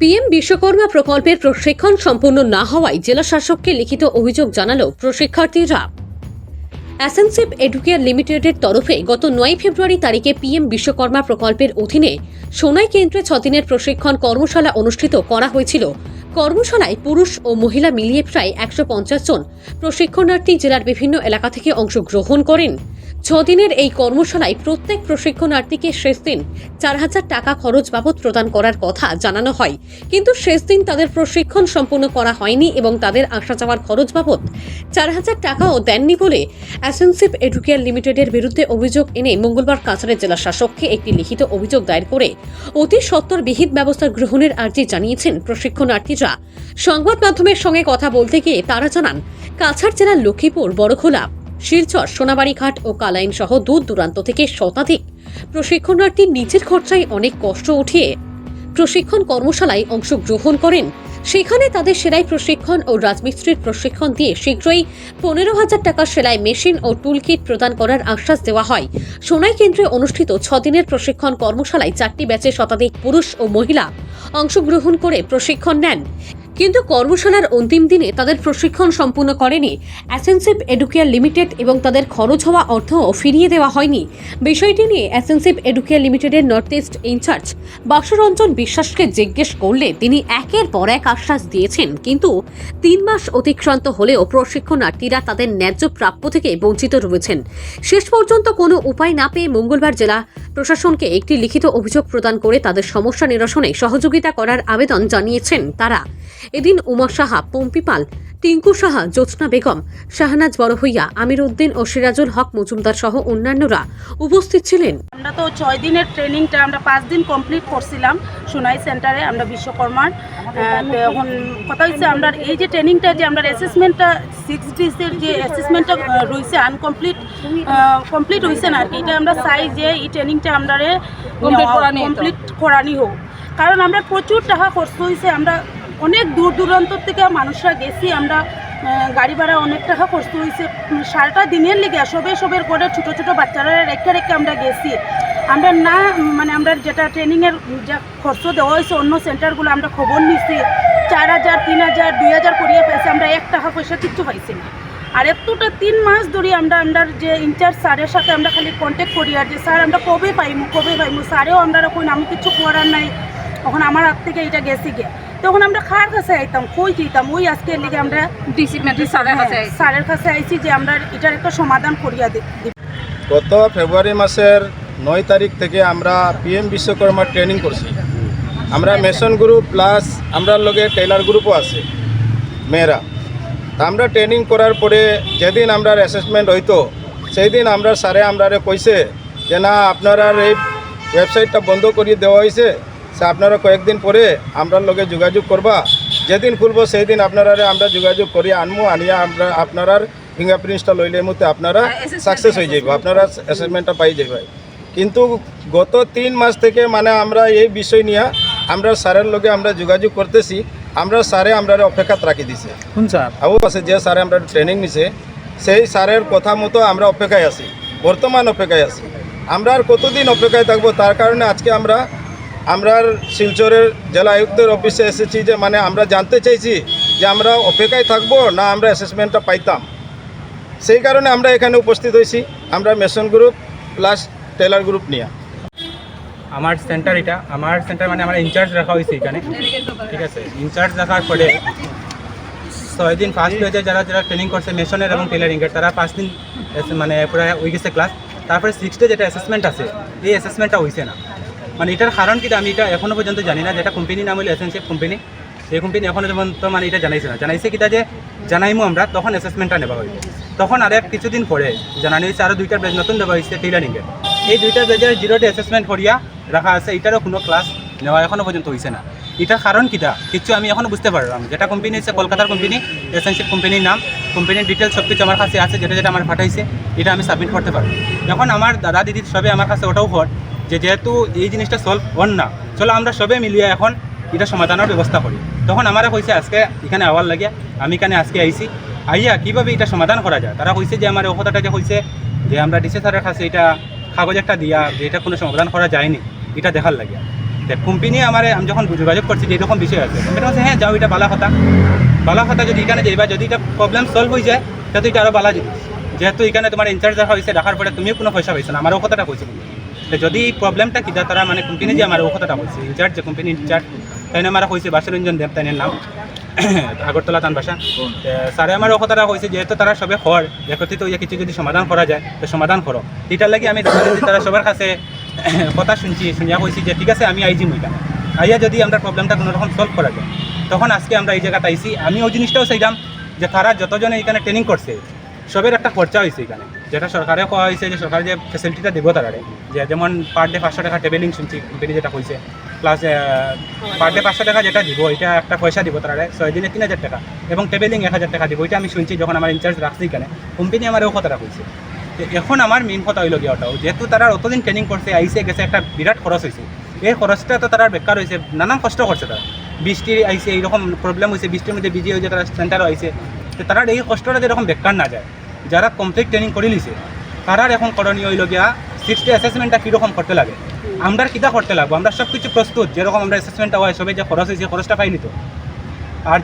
PM Vishwakarma প্রকল্পের প্রশিক্ষণ সম্পূর্ণ না হওয়ায় জেলা শাসককে লিখিত অভিযোগ জানালো প্রশিক্ষার্থীরা। অ্যাসেনসিভ এডুকেয়ার লিমিটেডের তরফে গত 9 ফেব্রুয়ারি তারিখে পিএম বিশ্বকর্মা প্রকল্পের অধীনে সোনাই কেন্দ্রে 6 দিনের প্রশিক্ষণ কর্মশালা অনুষ্ঠিত করা হয়েছিল। কর্মশালায় পুরুষ ও মহিলা মিলিয়ে প্রায় 150 জন প্রশিক্ষণার্থী জেলার বিভিন্ন এলাকা থেকে অংশগ্রহণ করেন। 6 দিনের এই কর্মশালায় প্রত্যেক প্রশিক্ষণার্থীকে শেষ দিন 4,000 টাকা খরচ বাবদ প্রদান করার কথা জানানো হয়, কিন্তু শেষ দিন তাদের প্রশিক্ষণ সম্পূর্ণ করা হয়নি এবং তাদের আসা যাওয়ার খরচ বাবদ 4,000 টাকাও দেননি বলে অ্যাসেনসিভ এডুকেয়ার লিমিটেডের বিরুদ্ধে অভিযোগ এনে মঙ্গলবার কাছাড়ের জেলা শাসককে একটি লিখিত অভিযোগ দায়ের করে অতি সত্বর বিহিত ব্যবস্থা গ্রহণের আর্জি জানিয়েছেন প্রশিক্ষণার্থীরা। সংবাদ মাধ্যমের সঙ্গে কথা বলতে গিয়ে তারা জানান, কাছাড় জেলার লক্ষ্মীপুর, বড়খোলা, শিলচর, সোনাবাড়িঘাট ও কালাইন সহ দূর দূরান্ত থেকে শতাধিক প্রশিক্ষণার্থী নিজের খরচায় অনেক কষ্ট উঠিয়ে প্রশিক্ষণ কর্মশালায় অংশগ্রহণ করেন। সেখানে তাদের সেলাই প্রশিক্ষণ ও রাজমিস্ত্রির প্রশিক্ষণ দিয়ে শীঘ্রই 15,000 টাকা সেলাই মেশিন ও টুল কিট প্রদান করার আশ্বাস দেওয়া হয়। সোনাই কেন্দ্রে অনুষ্ঠিত 6 দিনের প্রশিক্ষণ কর্মশালায় 4টি ব্যাচে শতাধিক পুরুষ ও মহিলা অংশগ্রহণ করে প্রশিক্ষণ নেন, কিন্তু কর্মশালার অন্তিম দিনে তাদের প্রশিক্ষণ সম্পূর্ণ করেনি অ্যাসেনসিভ এডুকেয়ার লিমিটেড এবং তাদের খরচ হওয়া অর্থও ফিরিয়ে দেওয়া হয়নি। বিষয়টি নিয়ে অ্যাসেনসিভ এডুকেয়ার লিমিটেডের নর্থ ইস্ট ইনচার্জ বাসুরঞ্জন বিশ্বাসকে জিজ্ঞেস করলে তিনি একের পর এক আশ্বাস দিয়েছেন, কিন্তু 3 মাস অতিক্রান্ত হলেও প্রশিক্ষণার্থীরা তাদের ন্যায্য প্রাপ্য থেকে বঞ্চিত রয়েছেন। শেষ পর্যন্ত কোনো উপায় না পেয়ে মঙ্গলবার জেলা প্রশাসনকে একটি লিখিত অভিযোগ প্রদান করে তাদের সমস্যা নিরসনে সহযোগিতা করার আবেদন জানিয়েছেন তারা। এদিন উমা সাহা, পম্পি পাল, টিঙ্কু সাহা, জ্যোৎস্না বেগম, শাহনাজ বড়ভূইয়া, আমির উদ্দিন ও সিরাজুল হক মজুমদার সহ অন্যান্যরা উপস্থিত ছিলেন। আমরা তো 6 দিনের ট্রেনিংটা আমরা 5 দিন কমপ্লিট করছিলাম সোনাই সেন্টারে আমরা বিশ্বকর্মার। তো এখন কথা হচ্ছে আমরা এই যে ট্রেনিংটা যে আমরা অ্যাসেসমেন্টটা 6 ডেজের যে অ্যাসেসমেন্টটা রয়েছে কমপ্লিট হয়েছে না আর কি, এটা আমরা চাই যে এই ট্রেনিংটা আমরা কমপ্লিট করানি হোক, কারণ আমরা প্রচুর টাকা খরচ হয়েছে। আমরা অনেক দূর দূরান্ত থেকে মানুষরা গেছি, আমরা গাড়ি ভাড়া অনেক টাকা খরচ হয়েছে। সারাটা দিনের লেগে সবের করে ছোটো ছোটো বাচ্চারা রেখে আমরা গেছি। আমরা না আমরা যেটা ট্রেনিংয়ের যা খরচ দেওয়া হয়েছে অন্য সেন্টারগুলো আমরা খবর নিচ্ছি, 4,000, 3,000, 2,000 করিয়ে পেয়েছি, আমরা 1 টাকা পয়সা কিচ্ছু পাইছি না। আর এতটা 3 মাস ধরে আমরা যে ইনচার্জ স্যারের সাথে আমরা খালি কন্ট্যাক্ট করি আর যে স্যার আমরা কবে পাইমু স্যারেও আমরা এখন আমি কিছু করার নাই, তখন আমার হাত থেকে এটা গেছি গে। তখন আমরা কার কাছে আইতাম, কই দিতাম, ওই আজকের লিগে আমরা স্যারের কাছে আইছি যে আমরা এটার একটা সমাধান করিয়া দিই। গত ফেব্রুয়ারি মাসের 9 তারিখ থেকে আমরা পিএম বিশ্বকর্মা ট্রেনিং করছি। আমরা মেশন গ্রুপ প্লাস আমরা লগে টেলার গ্রুপও আছে মেয়েরা। তা আমরা ট্রেনিং করার পরে যেদিন আমরা অ্যাসেসমেন্ট হইতো সেই দিন আমরা স্যারে আমরা কইছে যে না আপনারা এই ওয়েবসাইটটা বন্ধ করিয়ে দেওয়া হয়েছে, আপনারা কয়েকদিন পরে আমরা লগে যোগাযোগ করবা, যেদিন খুলবো সেই দিন আপনারা আমরা যোগাযোগ করিয়ে আনবো, আনিয়া আমরা আপনার ফিঙ্গারপ্রিন্টসটা লইলে মধ্যে আপনারা সাকসেস হয়ে যাইব, আপনারা অ্যাসাইনমেন্টটা পাই যাইব। কিন্তু গত 3 মাস থেকে আমরা এই বিষয় নিয়ে আমরা স্যারের লগে আমরা যোগাযোগ করতেছি, আমরা স্যারে আমরা অপেক্ষাত রাখি দিছে। কোন স্যার? আবু আছে যে স্যারে আমরা ট্রেনিং নিছে সেই স্যারের কথা মতো আমরা অপেক্ষায় আছি, বর্তমান অপেক্ষায় আছি। আমরা আর কতদিন অপেক্ষায় থাকবো, তার কারণে আজকে আমরা শিলচরের জেলা আয়ুক্তের অফিসে এসেছি যে আমরা জানতে চাইছি যে আমরা অপেক্ষায় থাকবো না আমরা অ্যাসেসমেন্টটা পাইতাম। সেই কারণে আমরা এখানে উপস্থিত হয়েছি, আমরা মেশন গ্রুপ প্লাস টেলার গ্রুপ নিয়ে। আমার সেন্টার আমার ইনচার্জ রাখা হয়েছে এখানে, ঠিক আছে। ইনচার্জ রাখার পরে 6 দিন ফার্স্ট পেজে যারা ট্রেনিং করছে মেশনের এবং টেলারিংয়ের তারা 5 দিন পুরো হয়ে গেছে ক্লাস। তারপরে 6 ডে যেটা অ্যাসেসমেন্ট আছে এই অ্যাসেসমেন্টটা হয়েছে না। এটার কারণ কি আমি এটা এখনও পর্যন্ত জানি না। যেটা কোম্পানি নাম হলো এসেনসিভ কোম্পানি, এই কোম্পানি এখনও পর্যন্ত এটা জানাইছে কিনা যে জানাইমু আমরা, তখন অ্যাসেসমেন্টটা নেওয়া হয়েছে। তখন কিছুদিন পরে জানানো হয়েছে আরও 2টা ব্যাচ নতুন দেওয়া হয়েছে টেলারিংয়ের। এই 2টা ব্যাচের 0 ডে অ্যাসেসমেন্ট করিয়া রাখা আছে, এটারও কোনো ক্লাস নেওয়া এখনও পর্যন্ত হয়েছে না। এটার কারণ কিটা কিছু আমি এখনও বুঝতে পারলাম। যেটা কোম্পানি হচ্ছে কলকাতার কোম্পানি, এসেনসিভ কোম্পানির নাম, কোম্পানির ডিটেলস সব কিছু আমার কাছে আছে, যেটা আমার পাঠাইছে এটা আমি সাবমিট করতে পারবো। এখন আমার দাদা দিদি সবে আমার কাছে ওটাও হট যেহেতু এই জিনিসটা সলভ হন না, চলো আমরা সবে মিলিয়ে এখন এটা সমাধানের ব্যবস্থা করি। তখন আমারা কইছে আজকে এখানে আওয়ার লাগিয়া আমি এখানে আজকে আইছি, আইয়া কীভাবে এটা সমাধান করা যায়। তারা কইছে যে আমার ও কথাটা যে কইছে যে আমরা ডিসি স্যারের কাছে এটা কাগজ একটা দিয়া যে এটা কোনো সমাধান করা যায়নি, এটা দেখার লাগিয়া। কোম্পানি আমি যখন যোগাযোগ করছি যে এরকম বিষয় আছে কোম্পানি বলছে হ্যাঁ যাও এটা বালা কথা যদি এখানে যাইবা যদি এটা প্রবলেম সলভ হয়ে যায় তাহলে এটা আরও বালা জিনিস যেহেতু এখানে তোমার ইনচার্জ রাখা হয়েছে রাখার পরে তুমিও কোনো পয়সা পাইছো না আমারও কথাটা কইছে তো যদি প্রবলেমটা কিনা তারা মানে কোম্পানি যে আমার ও কথাটা কইছে ইনচার্জ যে কোম্পানি ইনচার্জ তাই আমার কইছে বাসুরঞ্জন দেব তাইনের নাম আগরতলা তান ভাষা স্যারে আমার ও কথাটা কইছে যেহেতু তারা সবে খর একত্রিত হইয়া কিছু যদি সমাধান করা যায় তো সমাধান করো এটার লাগি আমি তারা সবার কাছে কথা শুনিয়া কইছি যে ঠিক আছে আমি আইজি মইটা আইয়া যদি আমরা প্রবলেমটা কোনো রকম সলভ করা যায় তখন আজকে আমরা এই জায়গাতে আইছি আমি ওই জিনিসটাও চাইলাম যে তারা যতজনে এখানে ট্রেনিং করছে সবের একটা খরচা হয়েছে এখানে যেটা সরকারে কোয়া হয়েছে যে সরকার যে ফেসিলিটিটা দিব তারারে যে যেমন পার ডে 500 টাকা টেবিলিং শুনছি কোম্পানি যেটা কইছে প্লাস পার ডে 500 টাকা যেটা দিব এটা একটা পয়সা দিব তারারে 6 দিনে 3000 টাকা এবং টেবিলিং 1000 টাকা দিব এটা আমি শুনছি যখন আমার ইনচার্জ রাখছি এখানে কোম্পানি আমার ও কথাটা কইছে এখন আমার মেইন কথা হইল গিয়ে ওটাও যেহেতু তারা অতদিন ট্রেনিং করছে আইসে গেছে একটা বিরাট খরচ হয়েছে এই খরচটা তো তারা বেকার হয়েছে নানান কষ্ট করছে তারা বৃষ্টি আইসে এইরকম প্রবলেম হয়েছে বৃষ্টির মধ্যে বিজি হয়েছে তারা সেন্টারও আইসে তো তারা এই কষ্টটা যেরকম বেকার না যায় যারা কমপ্লিট ট্রেনিং করে নিছে তারার এখন করণীয় হইল গিয়া 60 অ্যাসেসমেন্টটা কীরকম করতে লাগে আমরা কিতা করতে লাগবো আমরা সব কিছু প্রস্তুত যেরকম আমরা অ্যাসেসমেন্টটা হয় সবাই যে খরচ হয়েছে খরচটা পাইনি তো আর